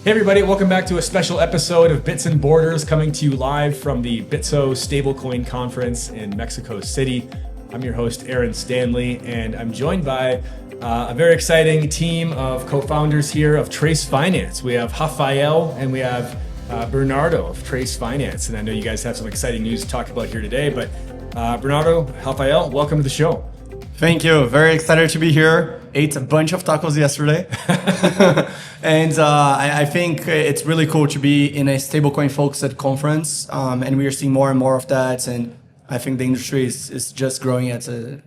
Hey everybody, welcome back to a special episode of Bits and Borders, coming to you live from the Bitso Stablecoin Conference in Mexico City. I'm your host, Aaron Stanley, and I'm joined by a very exciting team of co-founders here of Trace Finance. We have Rafael and we have Bernardo of Trace Finance, and I know you guys have some exciting news to talk about here today, but Bernardo, Rafael, welcome to the show. Thank you. Very excited to be here. Ate a bunch of tacos yesterday. And I think it's really cool to be in a stablecoin focused conference. And we are seeing more and more of that. And I think the industry is just growing at an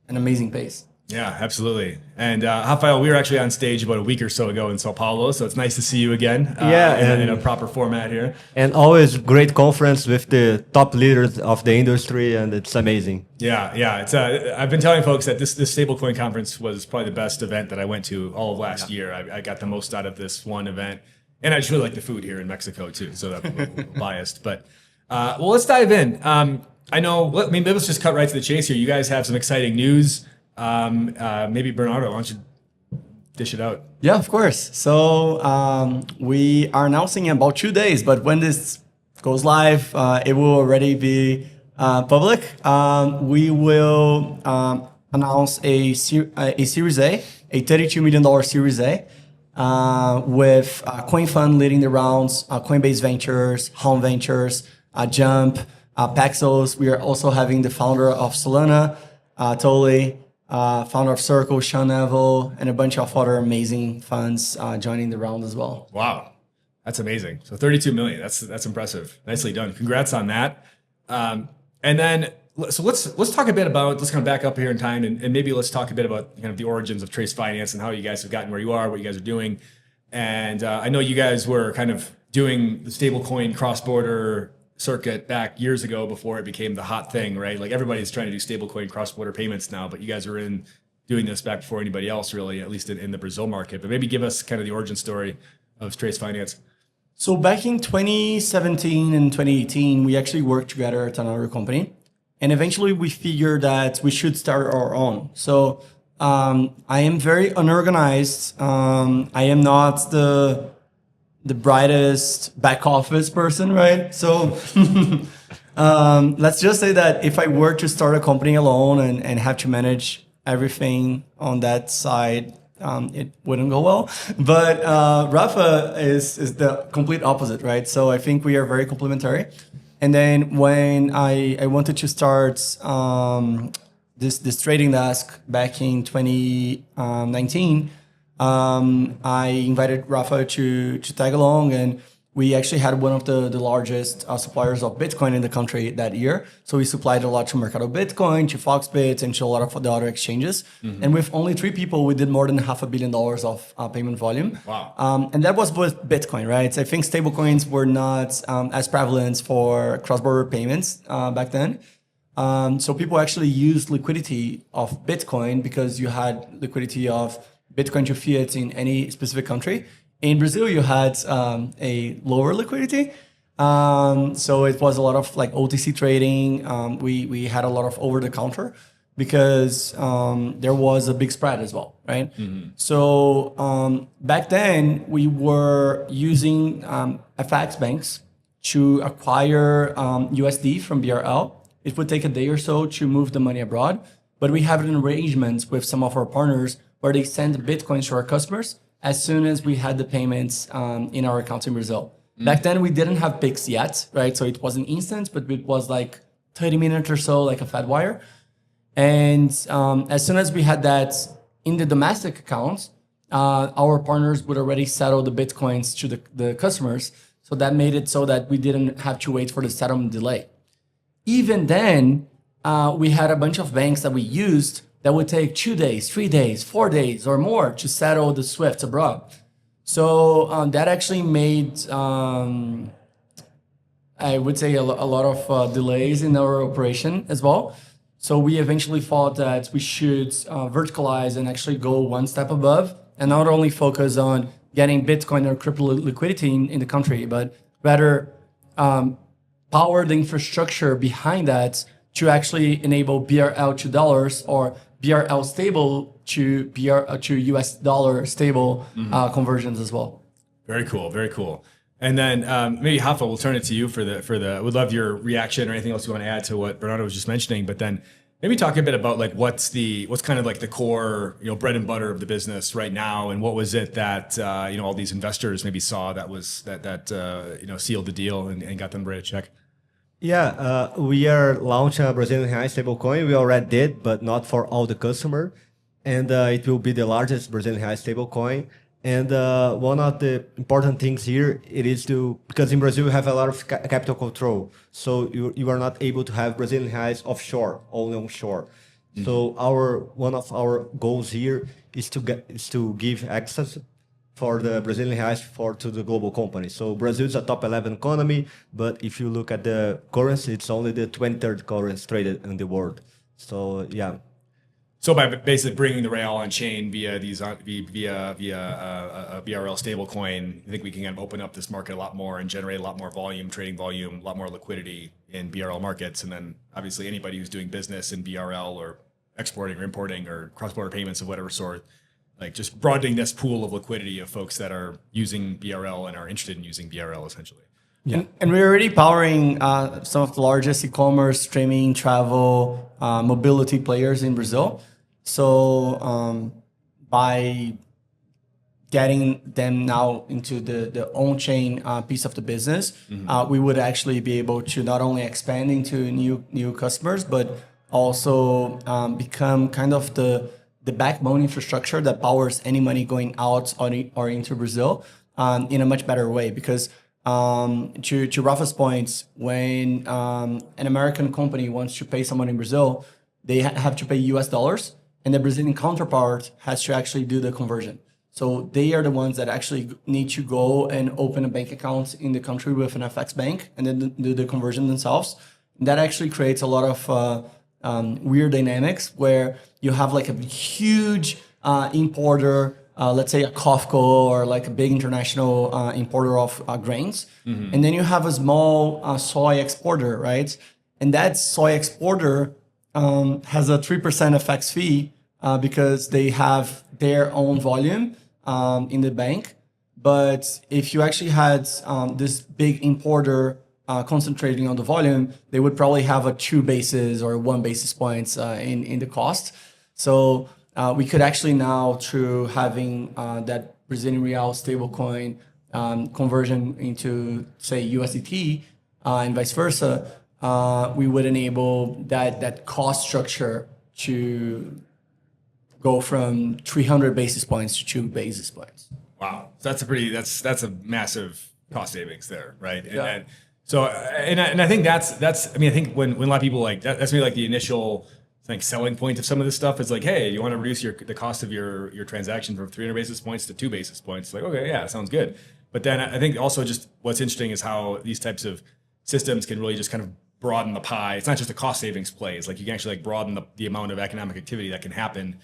amazing pace. Yeah, absolutely. And Rafael, we were actually on stage about a week or so ago in Sao Paulo, so it's nice to see you again in a proper format here. And always great conference with the top leaders of the industry, and it's amazing. Yeah. It's I've been telling folks that this stablecoin conference was probably the best event that I went to all of last year. I got the most out of this one event, and I just really like the food here in Mexico too, so that's a little biased. But well, let's dive in. Let's just cut right to the chase here. You guys have some exciting news. Maybe Bernardo, why don't you dish it out? Yeah, of course. So we are announcing in about 2 days, but when this goes live, it will already be public. We will announce a Series A, a $32 million Series A, with CoinFund leading the rounds, Coinbase Ventures, Home Ventures, Jump, Paxos. We are also having the founder of Solana, Toly, founder of Circle, Shawn Neville, and a bunch of other amazing funds joining the round as well. Wow, that's amazing. So 32 million, that's impressive. Nicely done. Congrats on that. And then, so let's talk a bit about, let's kind of back up here in time, and maybe let's talk a bit about kind of the origins of Trace Finance and how you guys have gotten where you are, what you guys are doing. And I know you guys were kind of doing the stablecoin cross-border circuit back years ago before it became the hot thing, right? Like everybody's trying to do stablecoin cross-border payments now, but you guys are doing this back before anybody else, really, at least in the Brazil market. But maybe give us kind of the origin story of Trace Finance. So back in 2017 and 2018, we actually worked together at another company, and eventually we figured that we should start our own. So I am very unorganized. I am not the brightest back office person, right? So let's just say that if I were to start a company alone and have to manage everything on that side, it wouldn't go well. But Rafa is the complete opposite, right? So I think we are very complementary. And then when I wanted to start this trading desk back in 2019, I invited Rafa to tag along, and we actually had one of the largest suppliers of Bitcoin in the country that year. So we supplied a lot to Mercado Bitcoin, to Foxbit, and to a lot of the other exchanges. Mm-hmm. And with only 3 people, we did more than $500 million of payment volume. Wow. And that was with Bitcoin, right? So I think stablecoins were not as prevalent for cross-border payments back then. So people actually used liquidity of Bitcoin because you had liquidity of Bitcoin to fiat in any specific country. In Brazil, you had a lower liquidity. So it was a lot of like OTC trading. We had a lot of over the counter because there was a big spread as well, right? Mm-hmm. So back then we were using FX banks to acquire USD from BRL. It would take a day or so to move the money abroad, but we have an arrangement with some of our partners where they send Bitcoins to our customers as soon as we had the payments in our account in Brazil. Mm. Back then, we didn't have Pix yet, right? So it wasn't instant, but it was like 30 minutes or so, like a Fed wire. And as soon as we had that in the domestic accounts, our partners would already settle the Bitcoins to the customers. So that made it so that we didn't have to wait for the settlement delay. Even then, we had a bunch of banks that we used that would take 2 days, 3 days, 4 days or more to settle the SWIFT abroad. So that actually made, I would say, a lot of delays in our operation as well. So we eventually thought that we should verticalize and actually go one step above and not only focus on getting Bitcoin or crypto liquidity in the country, but rather power the infrastructure behind that to actually enable BRL to dollars or BRL stable to US dollar stable conversions as well. Very cool. Very cool. And then maybe Rafa, we'll turn it to you for the. Would love your reaction or anything else you want to add to what Bernardo was just mentioning. But then maybe talk a bit about like what's kind of like the core bread and butter of the business right now, and what was it that all these investors maybe saw that sealed the deal and got them to write a check. Yeah, we are launching a Brazilian real stablecoin. We already did, but not for all the customer. And it will be the largest Brazilian real stablecoin. And one of the important things here, it is because in Brazil, we have a lot of capital control. So you are not able to have Brazilian reais offshore, only onshore. Mm-hmm. So one of our goals here is to give access for the Brazilian reais to the global companies. So Brazil is a top 11 economy, but if you look at the currency, it's only the 23rd currency traded in the world. So yeah. So by basically bringing the real on chain via a BRL stablecoin, I think we can kind of open up this market a lot more and generate a lot more volume, trading volume, a lot more liquidity in BRL markets. And then obviously anybody who's doing business in BRL or exporting or importing or cross-border payments of whatever sort, like just broadening this pool of liquidity of folks that are using BRL and are interested in using BRL essentially. Yeah. And we're already powering some of the largest e-commerce, streaming, travel, mobility players in Brazil. So by getting them now into the on-chain piece of the business, we would actually be able to not only expand into new customers, but also become kind of the backbone infrastructure that powers any money going out or into Brazil in a much better way. Because to Rafa's point, when an American company wants to pay someone in Brazil, they have to pay US dollars. And the Brazilian counterpart has to actually do the conversion. So they are the ones that actually need to go and open a bank account in the country with an FX bank and then do the conversion themselves. And that actually creates a lot of weird dynamics where you have like a huge importer, let's say a Costco or like a big international importer of grains. Mm-hmm. And then you have a small soy exporter, right? And that soy exporter has a 3% FX fee because they have their own volume in the bank. But if you actually had this big importer concentrating on the volume, they would probably have a 2 basis or 1 basis points in the cost. So we could actually now, through having that Brazilian real stablecoin conversion into, say, USDT and vice versa, we would enable that cost structure to go from 300 basis points to 2 basis points. Wow, that's a massive cost savings there, right? Yeah. And I think that's I mean, I think when a lot of people like that's maybe like the initial selling point of some of this stuff is like, hey, you want to reduce the cost of your transaction from 300 basis points to 2 basis points. Like, okay, yeah, sounds good. But then I think also just what's interesting is how these types of systems can really just kind of broaden the pie. It's not just a cost savings play. It's like you can actually like broaden the amount of economic activity that can happen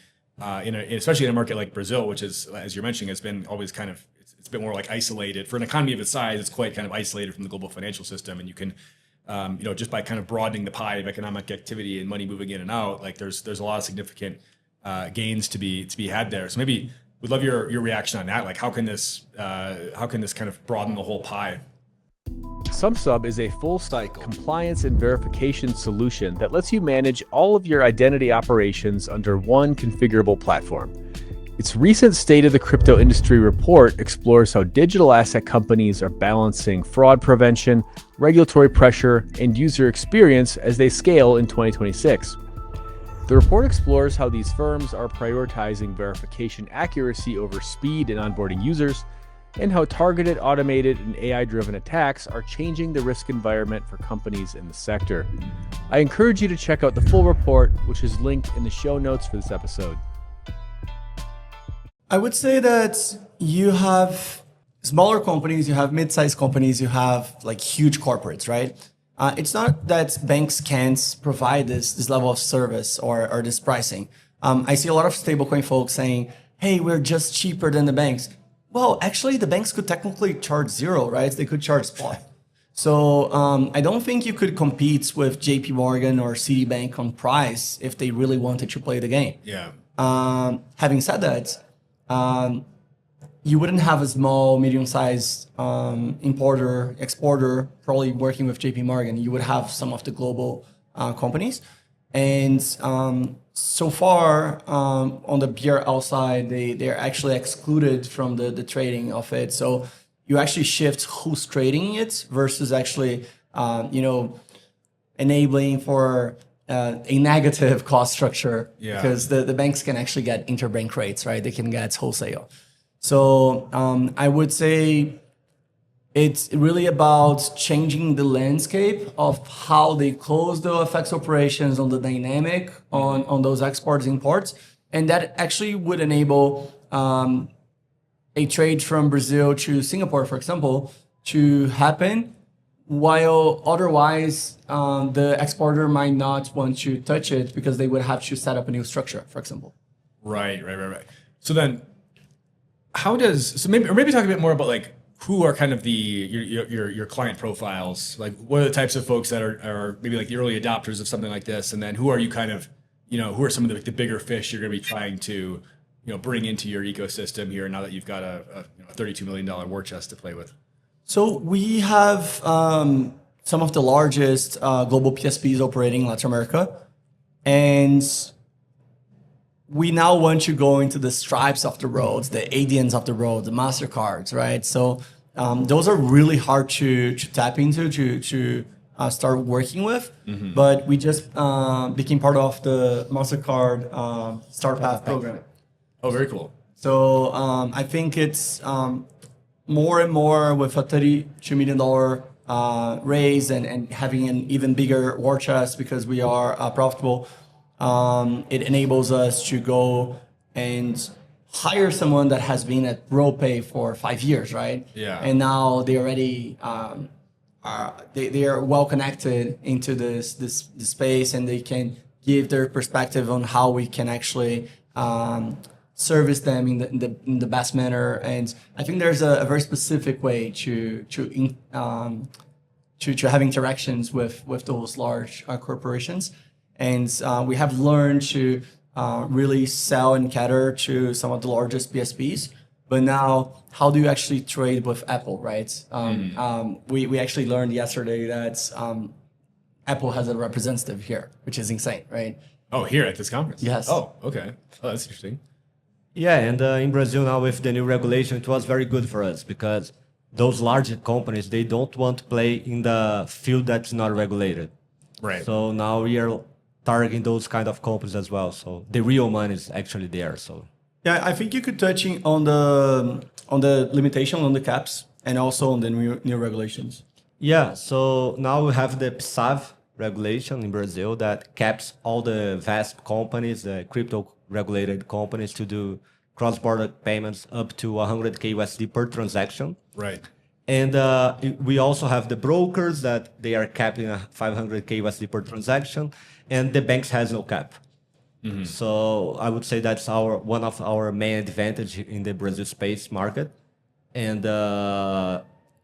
especially in a market like Brazil, which is, as you're mentioning, has been always kind of, it's a bit more like isolated. For an economy of its size, it's quite kind of isolated from the global financial system. And you can, just by kind of broadening the pie of economic activity and money moving in and out, like there's a lot of significant gains to be had there. So maybe we'd love your reaction on that. Like how can this kind of broaden the whole pie? Sumsub is a full-stack compliance and verification solution that lets you manage all of your identity operations under one configurable platform. Its recent State of the Crypto Industry report explores how digital asset companies are balancing fraud prevention, regulatory pressure, and user experience as they scale in 2026. The report explores how these firms are prioritizing verification accuracy over speed in onboarding users, and how targeted, automated, and AI-driven attacks are changing the risk environment for companies in the sector. I encourage you to check out the full report, which is linked in the show notes for this episode. I would say that you have smaller companies, you have mid-sized companies, you have like huge corporates, right? It's not that banks can't provide this level of service or this pricing. I see a lot of stablecoin folks saying, hey, we're just cheaper than the banks. Well, actually, the banks could technically charge zero, right? They could charge spot. So I don't think you could compete with JP Morgan or Citibank on price if they really wanted to play the game. Yeah. Having said that, you wouldn't have a small, medium-sized importer, exporter probably working with JP Morgan. You would have some of the global companies. And so far, on the BRL side, they're actually excluded from the trading of it. So you actually shift who's trading it versus actually, enabling for a negative cost structure, because the banks can actually get interbank rates, right? They can get wholesale. So I would say it's really about changing the landscape of how they close the FX operations on the dynamic on those exports, imports. And that actually would enable a trade from Brazil to Singapore, for example, to happen, while otherwise the exporter might not want to touch it because they would have to set up a new structure, for example. Right. So then maybe talk a bit more about like who are kind of your client profiles, like what are the types of folks that are maybe like the early adopters of something like this, and then who are you kind of, who are some of the bigger fish you're going to be trying to bring into your ecosystem here now that you've got a $32 million war chest to play with? So we have some of the largest global PSPs operating in Latin America, and we now want to go into the Stripes of the road, the Adians of the road, the Mastercards, right? So those are really hard to tap into, to start working with. Mm-hmm. But we just became part of the Mastercard Start Path program. Oh, very cool. So I think it's more and more with a $32 million raise and having an even bigger war chest because we are profitable. It enables us to go and hire someone that has been at RollPay for 5 years, right? Yeah. And now they already they are well connected into this space, and they can give their perspective on how we can actually service them in the best manner. And I think there's a very specific way to have interactions with those large corporations. And we have learned to really sell and cater to some of the largest PSPs. But now, how do you actually trade with Apple, right? We actually learned yesterday that Apple has a representative here, which is insane, right? Oh, here at this conference? Yes. Oh, okay. Oh, that's interesting. Yeah, and in Brazil now with the new regulation, it was very good for us because those large companies, they don't want to play in the field that's not regulated. Right. So now we are targeting those kind of companies as well. So the real money is actually there. So yeah, I think you could touch on the limitation on the caps and also on the new regulations. Yeah, so now we have the PSAV regulation in Brazil that caps all the VASP companies, the crypto regulated companies, to do cross-border payments up to 100K USD per transaction. Right. And we also have the brokers that they are capping 500K USD per transaction, and the banks has no cap. Mm-hmm. So I would say that's one of our main advantage in the Brazil space market. And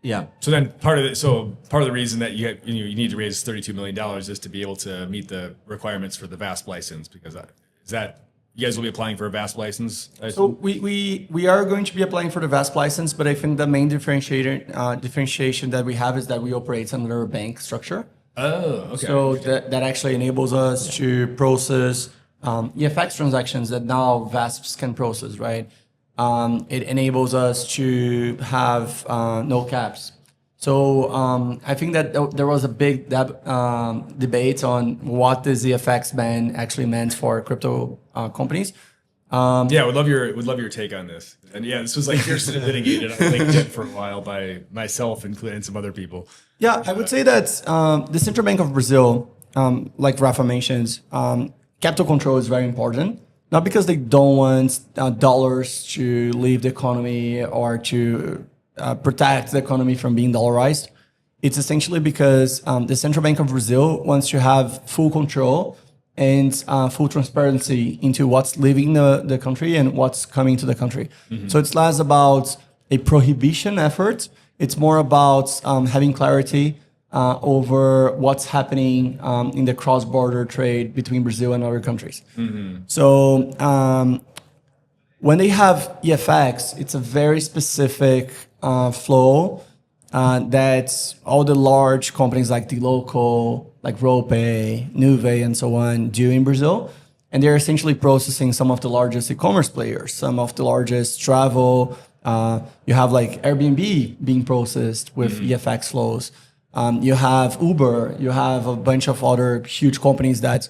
yeah. So then part of the reason that you need to raise $32 million is to be able to meet the requirements for the VASP license, because you guys will be applying for a VASP license? So we are going to be applying for the VASP license, but I think the main differentiation that we have is that we operate under a bank structure. Oh, okay. So that actually enables us to process FX transactions that now VASPs can process, right? It enables us to have no caps. So I think that there was a big debate on what does the FX ban actually meant for crypto companies. Yeah, would love your take on this. And yeah, this was like fiercely litigated on LinkedIn for a while by myself and some other people. Yeah, I would say that the Central Bank of Brazil, like Rafa mentions, capital control is very important. Not because they don't want dollars to leave the economy or to protect the economy from being dollarized. It's essentially because the Central Bank of Brazil wants to have full control and full transparency into what's leaving the country and what's coming to the country. Mm-hmm. So it's less about a prohibition effort. It's more about having clarity over what's happening in the cross-border trade between Brazil and other countries. Mm-hmm. So when they have EFX, it's a very specific flow that all the large companies like dLocal, like RoPay, Nuvei, and so on do in Brazil. And they're essentially processing some of the largest e-commerce players, some of the largest travel. You have like Airbnb being processed with EFX flows. You have Uber. You have a bunch of other huge companies that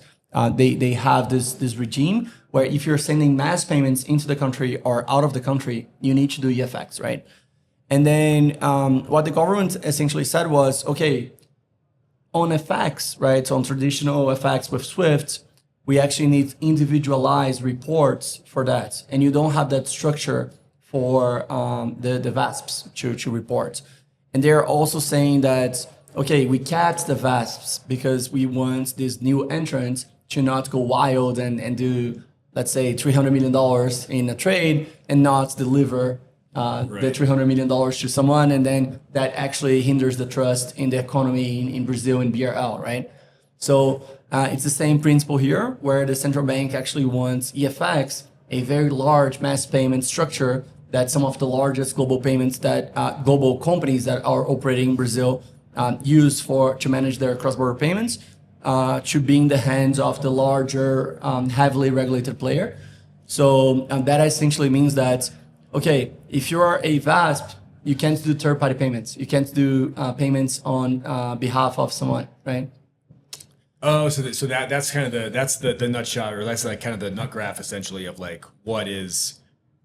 they have this regime where if you're sending mass payments into the country or out of the country, you need to do EFX, right? And then what the government essentially said was, okay, on FX, right? So on traditional FX with SWIFT, we actually need individualized reports for that. And you don't have that structure for the VASPs to report. And they're also saying that, okay, we capped the VASPs because we want this new entrant to not go wild and do, let's say, $300 million in a trade and not deliver the $300 million to someone. And then that actually hinders the trust in the economy in Brazil and BRL, right? So it's the same principle here where the central bank actually wants EFX, a very large mass payment structure that some of the largest global payments that global companies that are operating in Brazil use to manage their cross-border payments to be in the hands of the larger, heavily regulated player. So that essentially means that, okay, if you are a VASP, you can't do third-party payments. You can't do payments on behalf of someone, right? Oh, so that's kind of the nutshot, or that's like kind of the nut graph essentially of like what is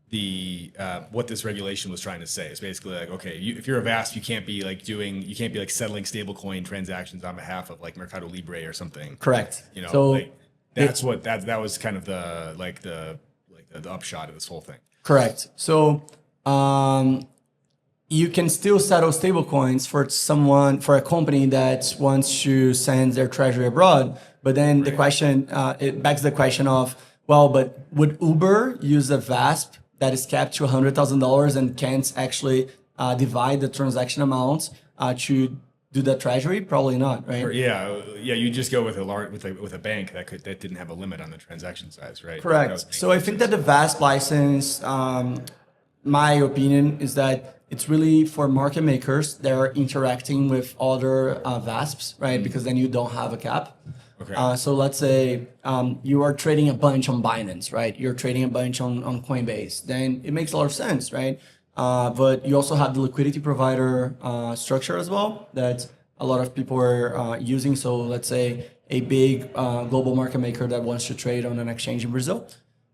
the what this regulation was trying to say. It's basically like, okay, if you're a VASP, you can't be like settling stablecoin transactions on behalf of like Mercado Libre or something. Correct. You know, so like that was kind of the upshot of this whole thing. Correct. So you can still settle stablecoins for a company that wants to send their treasury abroad. But then the question, it begs the question of, well, but would Uber use a VASP that is capped to $100,000 and can't actually divide the transaction amount to do the treasury? Probably not, right? Or, yeah. You just go with a bank that didn't have a limit on the transaction size, right? Correct. So I think that the VASP license, my opinion is that it's really for market makers that are interacting with other VASPs, right? Because then you don't have a cap. Okay. So let's say you are trading a bunch on Binance, right? You're trading a bunch on Coinbase. Then it makes a lot of sense, right? But you also have the liquidity provider structure as well that a lot of people are using. So let's say a big global market maker that wants to trade on an exchange in Brazil,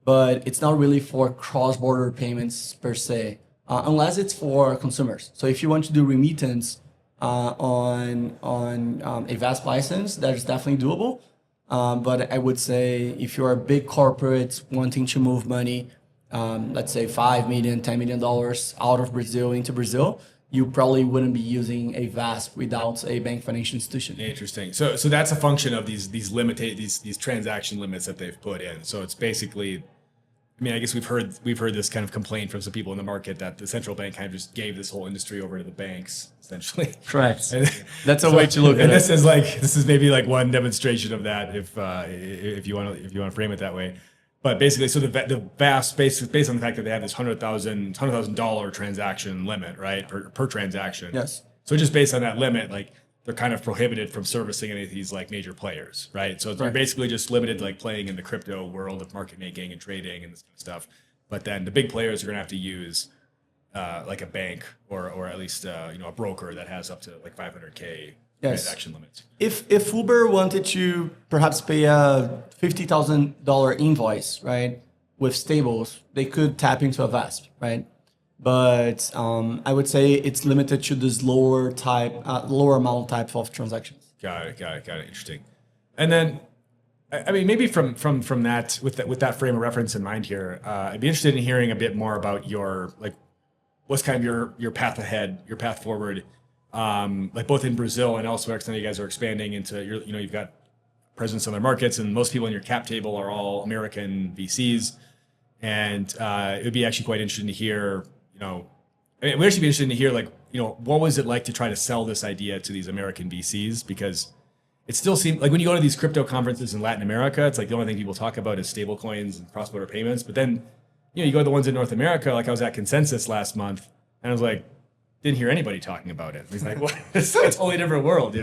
but it's not really for cross-border payments per se, unless it's for consumers. So if you want to do remittance on a VASP license, that is definitely doable. But I would say if you're a big corporate wanting to move money, let's say $5 million, $10 million out of Brazil into Brazil, you probably wouldn't be using a VASP without a bank financial institution. Interesting. So that's a function of these transaction limits that they've put in. So it's basically, I mean, I guess we've heard this kind of complaint from some people in the market that the central bank kind of just gave this whole industry over to the banks, essentially. Correct. And That's a way to look at it. This is maybe like one demonstration of that, if you want to frame it that way. But basically, so the VASP based on the fact that they have this $100,000 transaction limit, right, per transaction. Yes. So just based on that limit, like they're kind of prohibited from servicing any of these like major players, right? So they're basically just limited to like playing in the crypto world of market making and trading and this kind of stuff. But then the big players are going to have to use like a bank or at least a broker that has up to like 500K transaction limits. If Uber wanted to perhaps pay a $50,000 invoice, right, with stables, they could tap into a VASP, right? But I would say it's limited to this lower amount type of transactions. Got it. Interesting. And then, I mean, maybe from that with that frame of reference in mind here, I'd be interested in hearing a bit more about your what's kind of your path ahead, your path forward, like both in Brazil and elsewhere. Because you guys are expanding into you've got presence in other markets, and most people in your cap table are all American VCs, and it would be actually quite interesting to hear. We'd actually be interested to hear what was it like to try to sell this idea to these American VCs, because it still seems like when you go to these crypto conferences in Latin America, it's like the only thing people talk about is stablecoins and cross-border payments. But then, you go to the ones in North America, like I was at Consensus last month, and I was like, didn't hear anybody talking about it. He's like, what? It's a totally different world,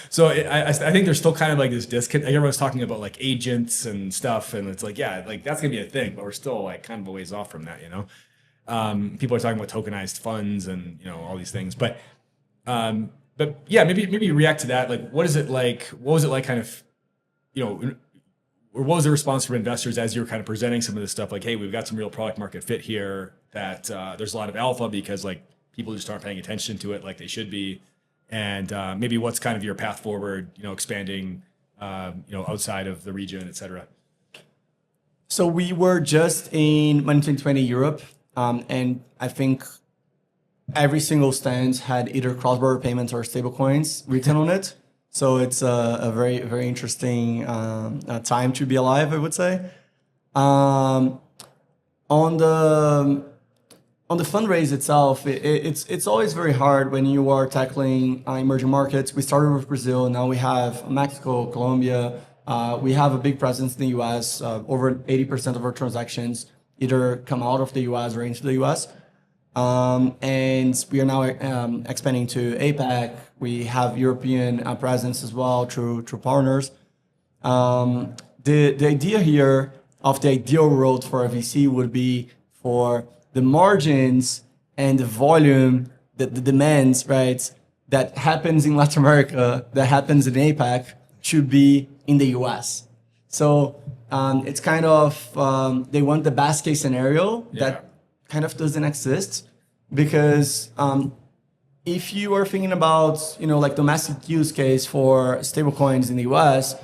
So I think there's still kind of like this disconnect. Everyone's talking about like agents and stuff, and it's like, yeah, like that's gonna be a thing, but we're still like kind of a ways off from that, People are talking about tokenized funds and all these things, but yeah, maybe react to that. Like, what is it like? What was it like, kind of, or what was the response from investors as you were kind of presenting some of this stuff? Like, hey, we've got some real product market fit here. That there's a lot of alpha because like people just aren't paying attention to it like they should be, and maybe what's kind of your path forward, expanding, outside of the region, et cetera. So we were just in Money 2020 Europe, and I think every single stand had either cross-border payments or stablecoins written on it. So it's a very, very interesting time to be alive, I would say. On the fundraise itself, it's always very hard when you are tackling emerging markets. We started with Brazil, now we have Mexico, Colombia. We have a big presence in the US. Over 80% of our transactions either come out of the US or into the US. And we are now expanding to APAC. We have European presence as well through partners. The idea here of the ideal world for a VC would be for the margins and the volume, the demands, right, that happens in Latin America, that happens in APAC, should be in the US. So it's kind of, they want the best case scenario that kind of doesn't exist, because if you are thinking about, like domestic use case for stablecoins in the US,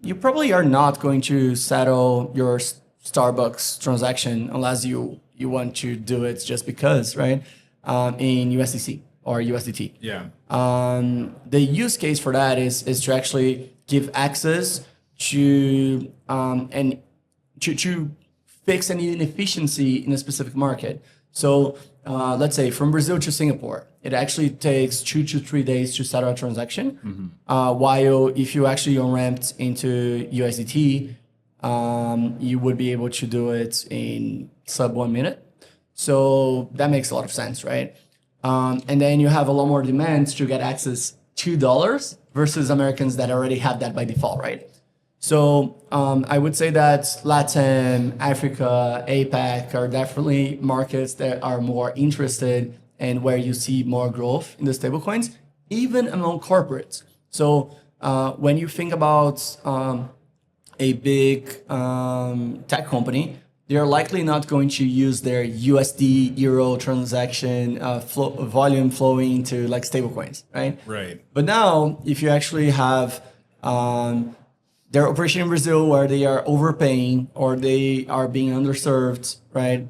you probably are not going to settle your Starbucks transaction unless you want to do it just because, right? In USDC or USDT. Yeah. The use case for that is to actually give access to and to fix any inefficiency in a specific market. So let's say from Brazil to Singapore, it actually takes 2 to 3 days to settle a transaction. While if you actually on-ramped into USDT, you would be able to do it in sub 1 minute. So that makes a lot of sense, right? And then you have a lot more demands to get access to dollars versus Americans that already have that by default, right? So I would say that Latin, Africa, APAC are definitely markets that are more interested and where you see more growth in the stablecoins, even among corporates. So when you think about a big tech company, they are likely not going to use their USD euro transaction volume flowing into like stablecoins, right? Right. But now, if you actually have their operation in Brazil where they are overpaying or they are being underserved, right?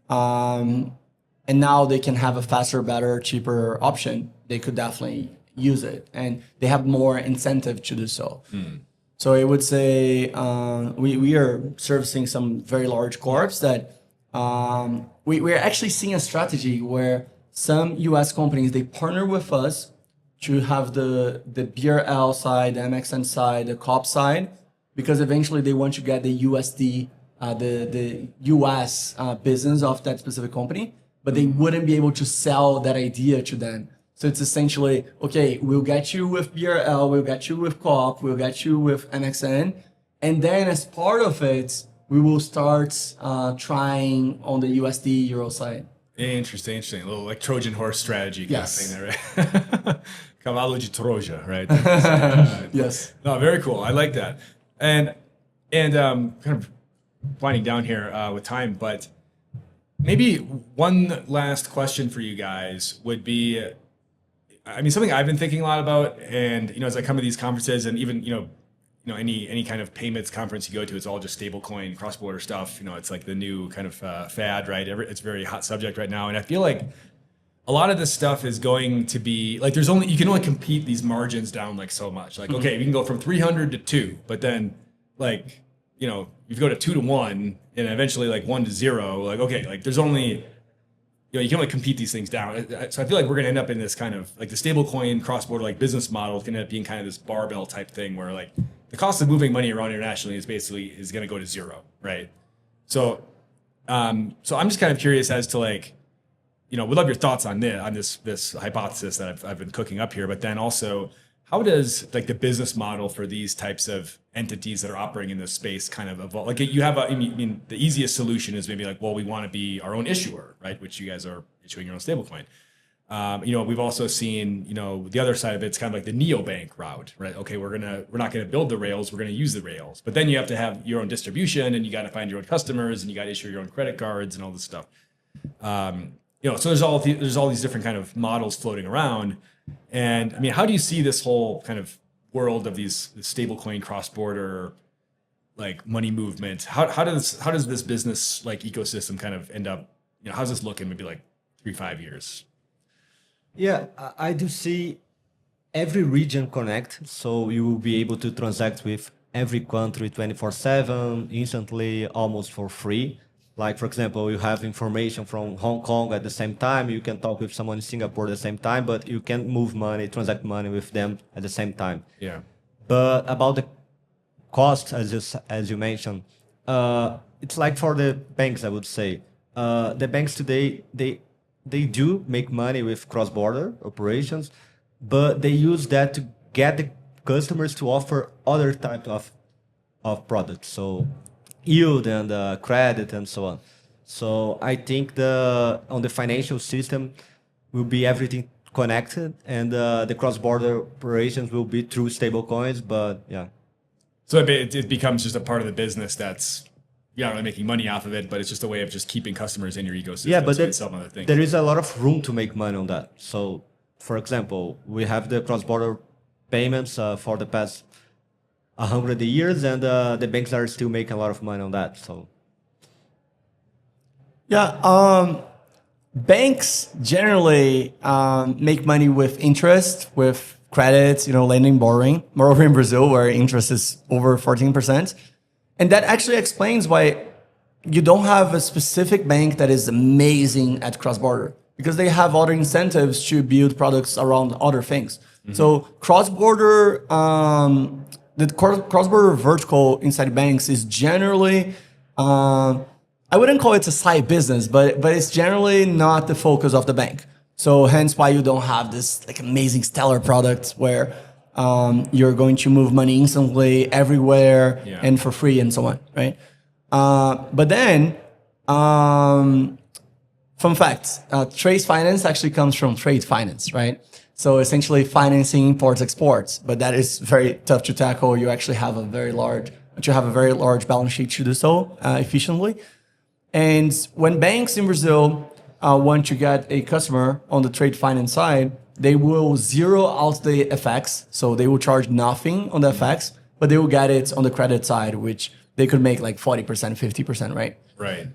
And now they can have a faster, better, cheaper option. They could definitely use it, and they have more incentive to do so. So I would say we are servicing some very large corps that we're actually seeing a strategy where some US companies, they partner with us to have the BRL side, the MXN side, the COP side, because eventually they want to get the USD, the US business of that specific company, but they wouldn't be able to sell that idea to them. So it's essentially, okay, we'll get you with BRL, we'll get you with COP, we'll get you with MXN. And then as part of it, we will start trying on the USD Euro side. Interesting. A little like Trojan horse strategy kind of thing there, right? Cavalo de Troja, right? Yes. No, very cool. I like that. And kind of winding down here with time, but maybe one last question for you guys would be, I mean, something I've been thinking a lot about, and as I come to these conferences, and even any kind of payments conference you go to, it's all just stablecoin, cross-border stuff. It's like the new kind of fad, right? It's a very hot subject right now, and I feel like a lot of this stuff is going to be like you can only compete these margins down like so much. Like, okay, we can go from 300 to 2, but then like you go to 2 to 1, and eventually like 1 to 0. Like, okay, like there's only you can only compete these things down. So I feel like we're going to end up in this kind of like the stablecoin cross-border like business model is going to end up being kind of this barbell type thing where like the cost of moving money around internationally is going to go to 0, right? So So I'm just kind of curious as to like, we'd love your thoughts on this hypothesis that I've been cooking up here, but then also how does like the business model for these types of entities that are operating in this space kind of evolve? Like you have, the easiest solution is maybe like, well, we want to be our own issuer, right? Which you guys are issuing your own stablecoin. We've also seen, the other side of it's kind of like the neobank route, right? Okay, we're not gonna build the rails, we're gonna use the rails, but then you have to have your own distribution, and you got to find your own customers, and you got to issue your own credit cards and all this stuff. So there's all these different kind of models floating around, and I mean, how do you see this whole kind of world of these stablecoin cross-border like money movement? How does this business like ecosystem kind of end up? How's this look in maybe like 3-5 years? Yeah, I do see every region connect, so you will be able to transact with every country 24/7, instantly, almost for free. Like, for example, you have information from Hong Kong at the same time, you can talk with someone in Singapore at the same time, but you can't move money, transact money with them at the same time. Yeah. But about the cost, as you mentioned, it's like for the banks, I would say. The banks today, they do make money with cross-border operations, but they use that to get the customers to offer other types of products. So yield and credit and so on. So I think on the financial system will be everything connected, and the cross-border operations will be through stablecoins, but yeah. So it becomes just a part of the business that's you're not really making money off of it, but it's just a way of just keeping customers in your ecosystem. Yeah, but there is a lot of room to make money on that. So, for example, we have the cross-border payments for the past 100 years, and the banks are still making a lot of money on that. So, yeah, banks generally make money with interest, with credits, lending, borrowing. Moreover, in Brazil, where interest is over 14%. And that actually explains why you don't have a specific bank that is amazing at cross-border, because they have other incentives to build products around other things. Mm-hmm. So cross-border, the cross-border vertical inside banks is generally, I wouldn't call it a side business, but it's generally not the focus of the bank. So hence why you don't have this like amazing stellar product where you're going to move money instantly everywhere and for free and so on, right? But then, fun fact, trade finance actually comes from trade finance, right? So essentially financing imports, exports, but that is very tough to tackle. You actually have a very large balance sheet to do so efficiently. And when banks in Brazil want to get a customer on the trade finance side, they will zero out the FX. So they will charge nothing on the FX, but they will get it on the credit side, which they could make like 40%, 50%, right? Right.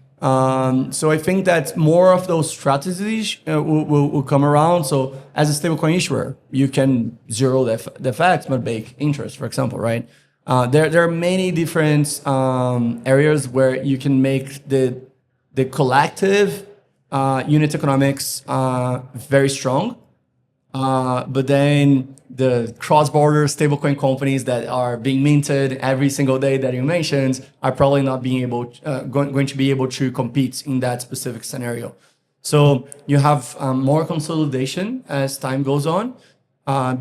So I think that more of those strategies will come around. So as a stablecoin issuer, you can zero the FX, but make interest, for example, right? There are many different areas where you can make the collective unit economics very strong. But then the cross-border stablecoin companies that are being minted every single day that you mentioned are probably not going to be able to compete in that specific scenario. So you have more consolidation as time goes on,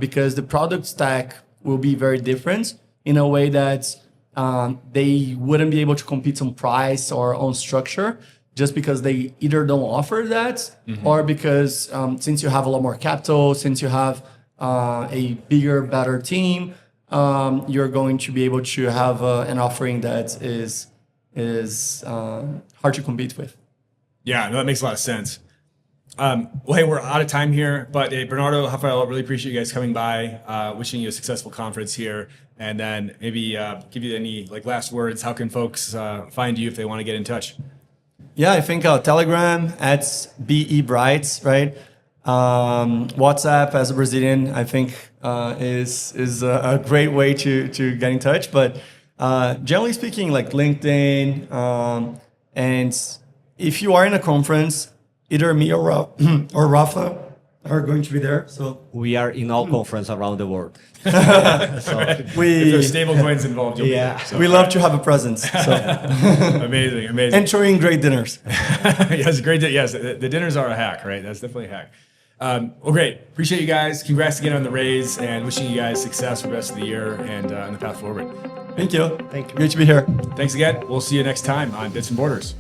because the product stack will be very different in a way that they wouldn't be able to compete on price or on structure, just because they either don't offer that, or because since you have a lot more capital, since you have a bigger, better team, you're going to be able to have an offering that is hard to compete with. Yeah, no, that makes a lot of sense. Well, hey, we're out of time here, but hey, Bernardo, Rafael, I really appreciate you guys coming by, wishing you a successful conference here, and then maybe give you any like last words. How can folks find you if they want to get in touch? Yeah, I think Telegram at BE Brites, right? WhatsApp as a Brazilian, I think is a great way to get in touch. But generally speaking, like LinkedIn, and if you are in a conference, either me or Rafa are going to be there. So We are in all conference around the world. If there's stable coins involved, you'll Yeah. be there. So, we love to have a presence. So amazing, amazing. and throwing great dinners. Yes, great. Yes, the dinners are a hack, right? That's definitely a hack. Well, great. Appreciate you guys. Congrats again on the raise, and wishing you guys success for the rest of the year and on the path forward. Thank you. Thank you. Great to be here. Thanks again. We'll see you next time on Bits and Borders.